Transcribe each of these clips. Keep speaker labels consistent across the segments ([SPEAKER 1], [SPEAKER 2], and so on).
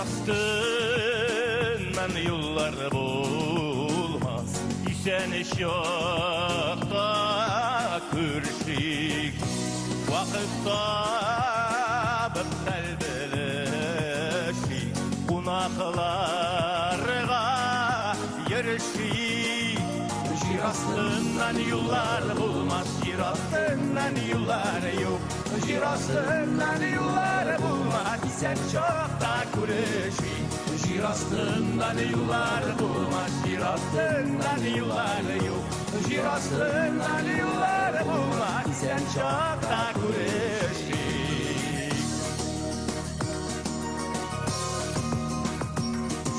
[SPEAKER 1] astından yıllar bulmaz Sen şokta kürşik Vakıtta bıptal bilişik Kunaklarga yarışik Jir astından yıllar bulmaz Jir astından yıllar yok Jir astından yıllar bulmaz Sen çokta kürşik Jir astından yıllar bulmaz Jir astından yıllar yok Jir astından yıllar bulmaz Sen çokta kürşik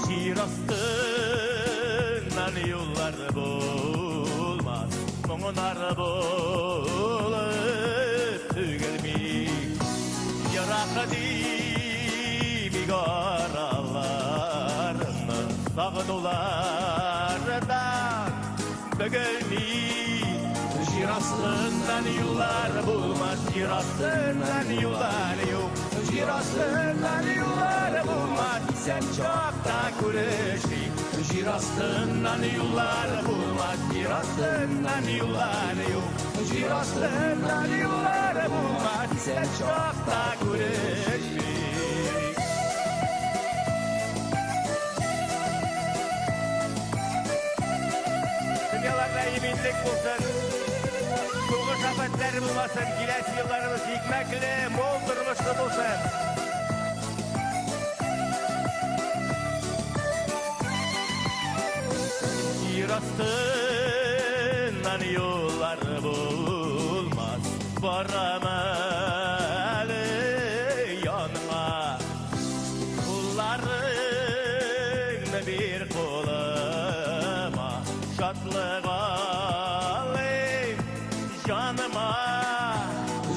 [SPEAKER 1] Jir astından yıllar bulmaz Muğnar bulup tügelmik Yarak dibik aralarını Sağdulardan bögelmik Jir astından yıllar bulmaz Jir astından yıllar yok Jir astından yıllar bulmaz Sen çokta kürşik Jir astından yıllar bulmaz Jir astından yıllar yok Jir astından yıllar bulmaz Sen çokta kürşik Dünyalarda iyilik bulsun Soğuk şafetler bulmasın Kilesi yıllarımız hikmekli Mol durmuşlu bulsun Jir astından yollar bulmaz Varamalı yanına Kullarını bir koluma Şatlık alayım canıma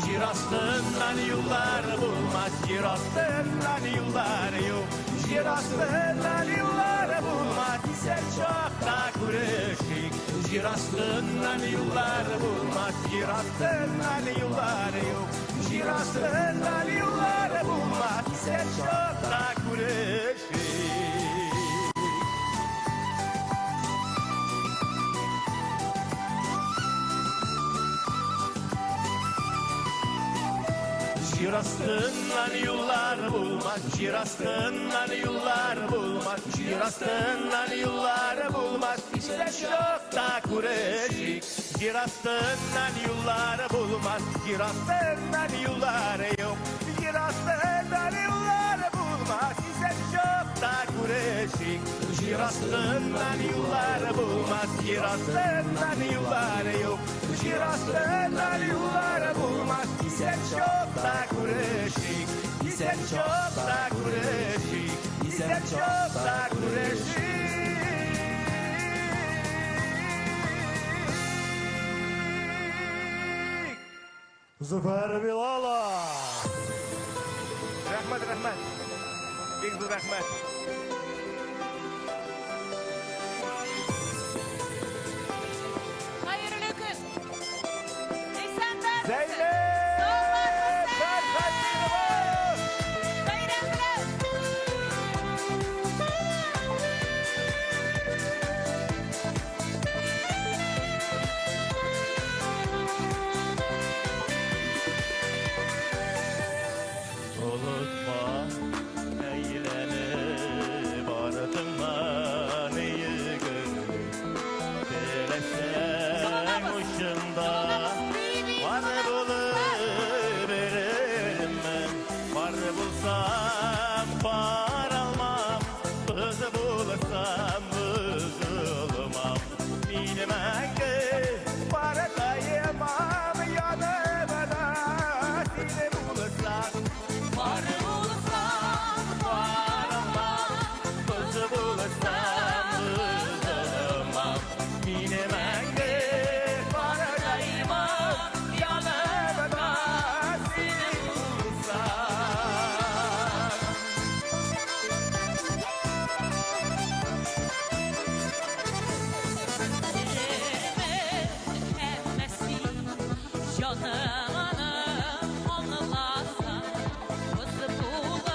[SPEAKER 1] Jir astından yollar bulmaz Jir astından yollar yok Jir astından yollar bulmaz Sen çokta kürşik Jir astından yollar bulmaz Jir astından yollar yok Jir astından yollar bulmaz Sen çokta kürşik Jir astından yıllar bulmaz Jir astından yıllar bulmaz Jir astından yıllar bulmaz Sen çokta kürşik Jir astından yıllar bulmaz Jir astından yıllar yok Jir astından yıllar bulmaz Sen çokta kürşik Jir astından yıllar bulmaz Jir astından yıllar yok Jir astından yıllar bulmaz Sen çokta kürşik Sen çokta kürşik Sen çokta kürşik
[SPEAKER 2] Zafer Bilala
[SPEAKER 1] Rahmet rahmet Büyük rahmet
[SPEAKER 3] Hayırlı gün. İnsanlar
[SPEAKER 1] Zeynep Unutma eğlenip ardından iyi gönül Dilesen uçunda var buluveririm ben Var bulsam var almam Kızı bulsam üzülmem Bilmem ki var dayımam yanımda Seni bulsam var bulsam var almam Kızı bulsam üzülmem Bilmem ki var dayımam yanımda Seni bulsam
[SPEAKER 3] Canım anam anlasa Kızı bulup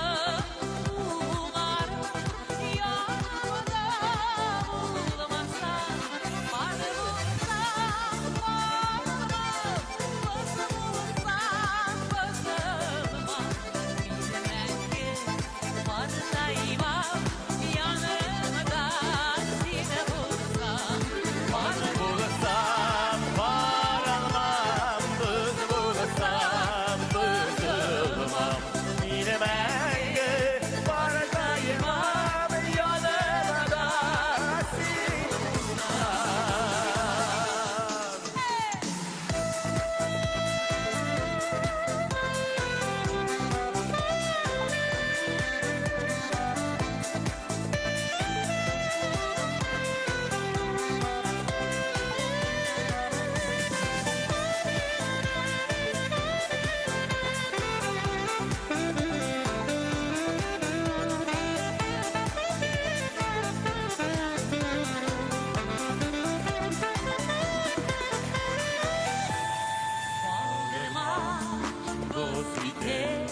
[SPEAKER 3] size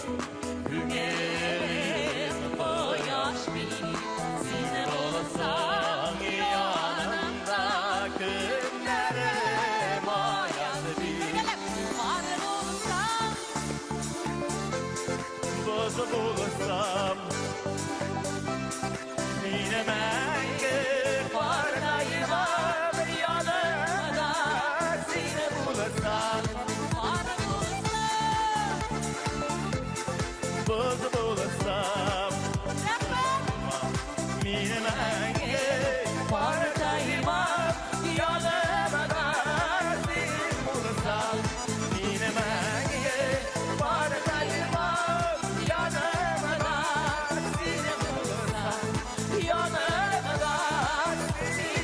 [SPEAKER 3] Hünerim koyaş benim Size olsam yanımda
[SPEAKER 1] Günlerim ayazı bir
[SPEAKER 3] Var olsam
[SPEAKER 1] Bozu bulursam Yine menge Bardayım yanımda Seni bulursam
[SPEAKER 3] Var olsam
[SPEAKER 1] Bozu bulursam
[SPEAKER 3] Rahmet
[SPEAKER 1] Yine menge Bardayım yanımda Seni bulursam Yine menge Bardayım yanımda Seni bulursam Yanımda seni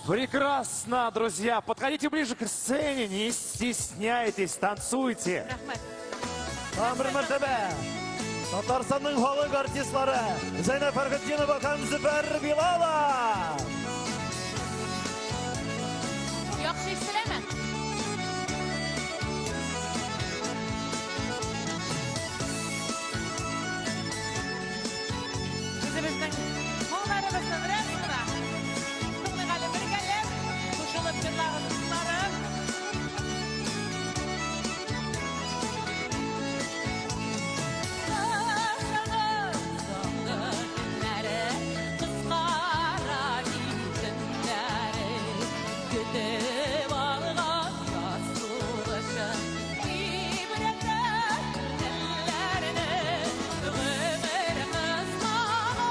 [SPEAKER 2] Прекрасно, друзья. Подходите ближе к сцене, не стесняйтесь, танцуйте.
[SPEAKER 3] Rahmet
[SPEAKER 2] Tam bir mertebe. Tatarsan'ın halk artistleri Zeynep Ferhattinova һәм Зөфәр Билала.
[SPEAKER 3] Яхшы ишеләме? Үзебезнең малларыбызның рәсеме. Шуның әле бергәләп, кушылып җырлагыз кызларым. Güdüp alğan yaz sulaşın İbretler ellerini Ömür kızmalı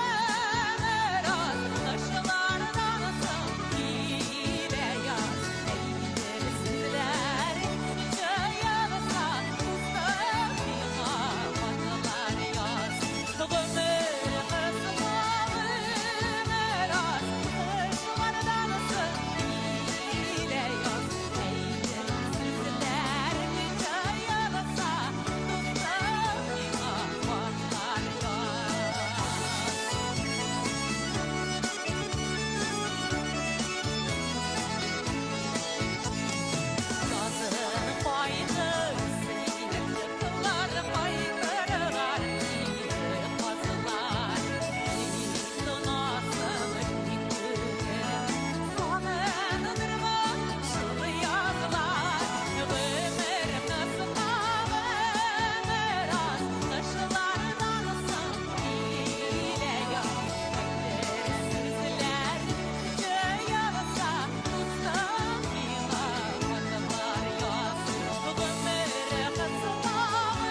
[SPEAKER 3] ömür az Taşlardansın hile yaz Eydir sizler Çayalsa Mustafa Fatmalar yaz Ömür kızmalı ömür az Taşlardansın hile yaz Eydir sizler Çayalsa Mustafa Fatmalar Yazın payını seyir Kıllar kaykırılar Seyir kazılar Seyir nasıl yıkılır Sonundurma şıl yazılar Ömür kısmalı ömür az Taşlardansın hile yaz Eydir sizler Çayalsa Mustafa Fatmalar yaz Ömür kısmalı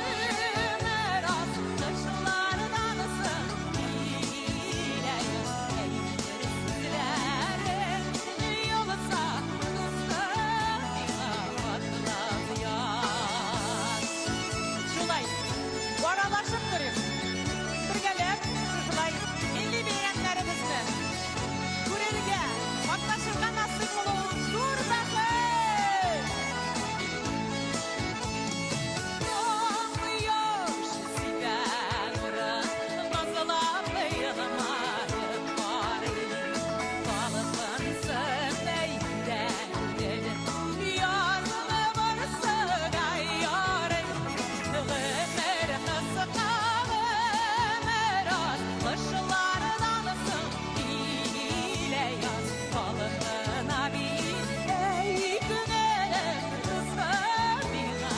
[SPEAKER 3] ömür az Taşlardansın hile yaz Eydir sizler Yolsa Mustafa Fatmalar yaz Şulay, varalaşıp durayım. Birgelep, şulay, milli beyranlarımızı Kureliге, katlaşırga nasip olun, zor bakın. Doğmuyor sizden orın, bazılarla yanımayıp varayım. Kalıpın sönmeyden dedim, yazılı varsa gayyarım. Ömür kısıkalı ömür az, kışlardansın hile yaz. Balığına bir ey günelim, ıslanmına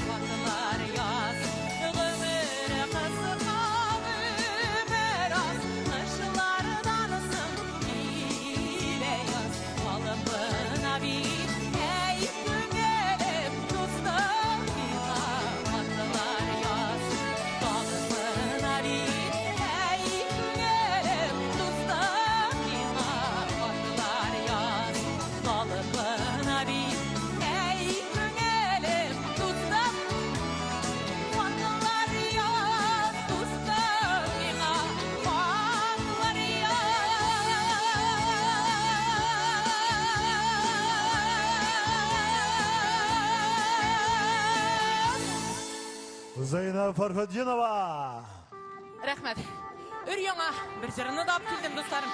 [SPEAKER 3] bakılar yaz. Ömür kısıkalı ömür az, kışlardansın hile yaz. Balığına bir ey günelim, ıslanmına bakılar yaz. Balığına bir ey günelim, ıslanmına bakılar yaz. Balığına bir ey günelim, ıslanmına bakılar yaz. Islanmına bakılar yaz.
[SPEAKER 2] Zeynep Ferhattinova.
[SPEAKER 3] Рәхмәт. Өр-яңа bir җырны да алып килдем, дусларым.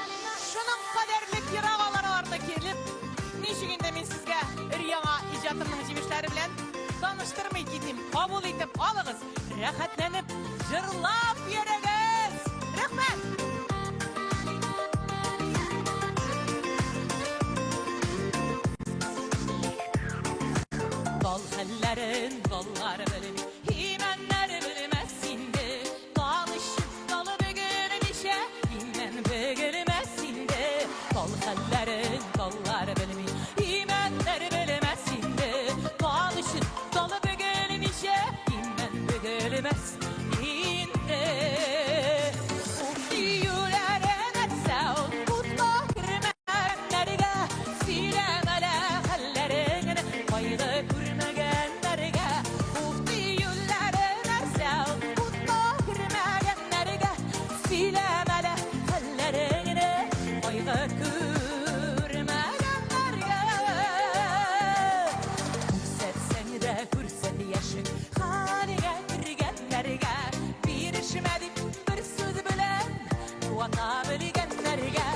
[SPEAKER 3] Шуның кадәрлек ерак аларларына килеп, ничек инде мин сезгә Ür-Yaڭа ijatımның жемешләре белән таныштырмый китим. Кабул итеп алыгыз. Рәхәтләнеп җырлап йөрегез. Рәхмәт. Dal hallerin dalları bilin, himenler bilmez indi. Dalışıp dalı bugün işe, himen bilmez indi. Dal hallerin dalları bilin, himenler bilmez indi. Dalışıp dalı bugün işe, himen bilmez indi. Uftiyuların etsev, kutma kirmenlerge, silemele hallerin, kaydı kurmagenlerge. Uftiyuların etsev, kutma kirmegenlerge, silemele hallerin, kaydı kurmagenlerge. Kursetsen de kurset yaşın, hanige kirgenlerge, bir işmedip bir söz bilen, kuvata bilgenlerge.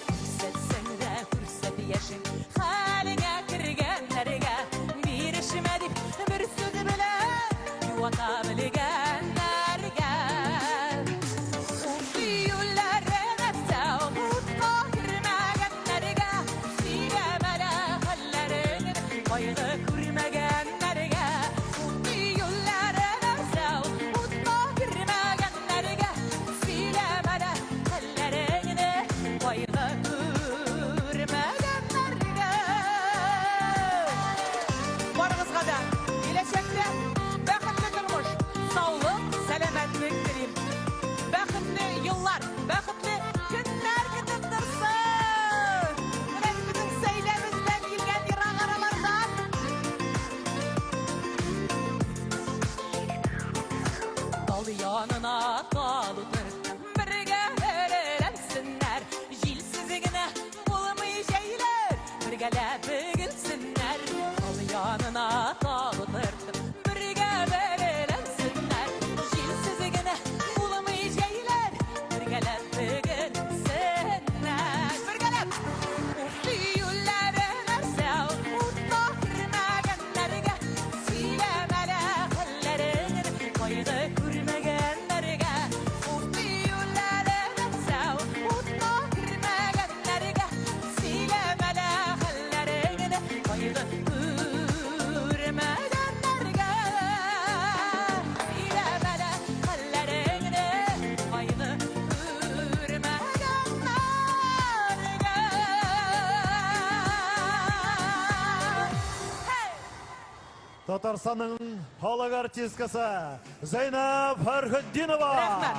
[SPEAKER 3] Kursetsen de kurset yaşın, hanige kirgenlerge, bir işmedip bir söz bilen, kuvata bilgenlerge. Uftiyuların etsev, kutma kirmegenlerge, silemele hallerin, kaydı kurmagenlerge. Uftiyuların etsev, kutma kirmegenlerge, silemele hallerin, kaydı kurmagenlerge. Barınızga da gelecekte bäxetli turmuş, sağlık, selametlik dileyim. Bäxetli yıllar, bäxetli günler gidip dursun. Mine bizim seylemizden gelgen yiran aralardan. Dal yanına dalıdır, birge eğlensinler. Jilsizigine bulmayacaklar, birgelep gülsünler. Dal yanına dalıdır, birge eğlensinler. Jilsizigine bulmayacaklar, birgelep gülsünler. Birgelep. Uftiyuların etsev, kutma kirmegenlerge, silemele hallerin, kaydı kurmagenlerge. Uftiyuların etsev, kutma kirmegenlerge, silemele hallerin, kaydı kurmagenlerge. Silemele hallerin, kaydı kurmagenlerge. Hey!
[SPEAKER 4] Татарстанның халық артисткасы Зайнап Фәрхетдинова.
[SPEAKER 3] Рәхмәт.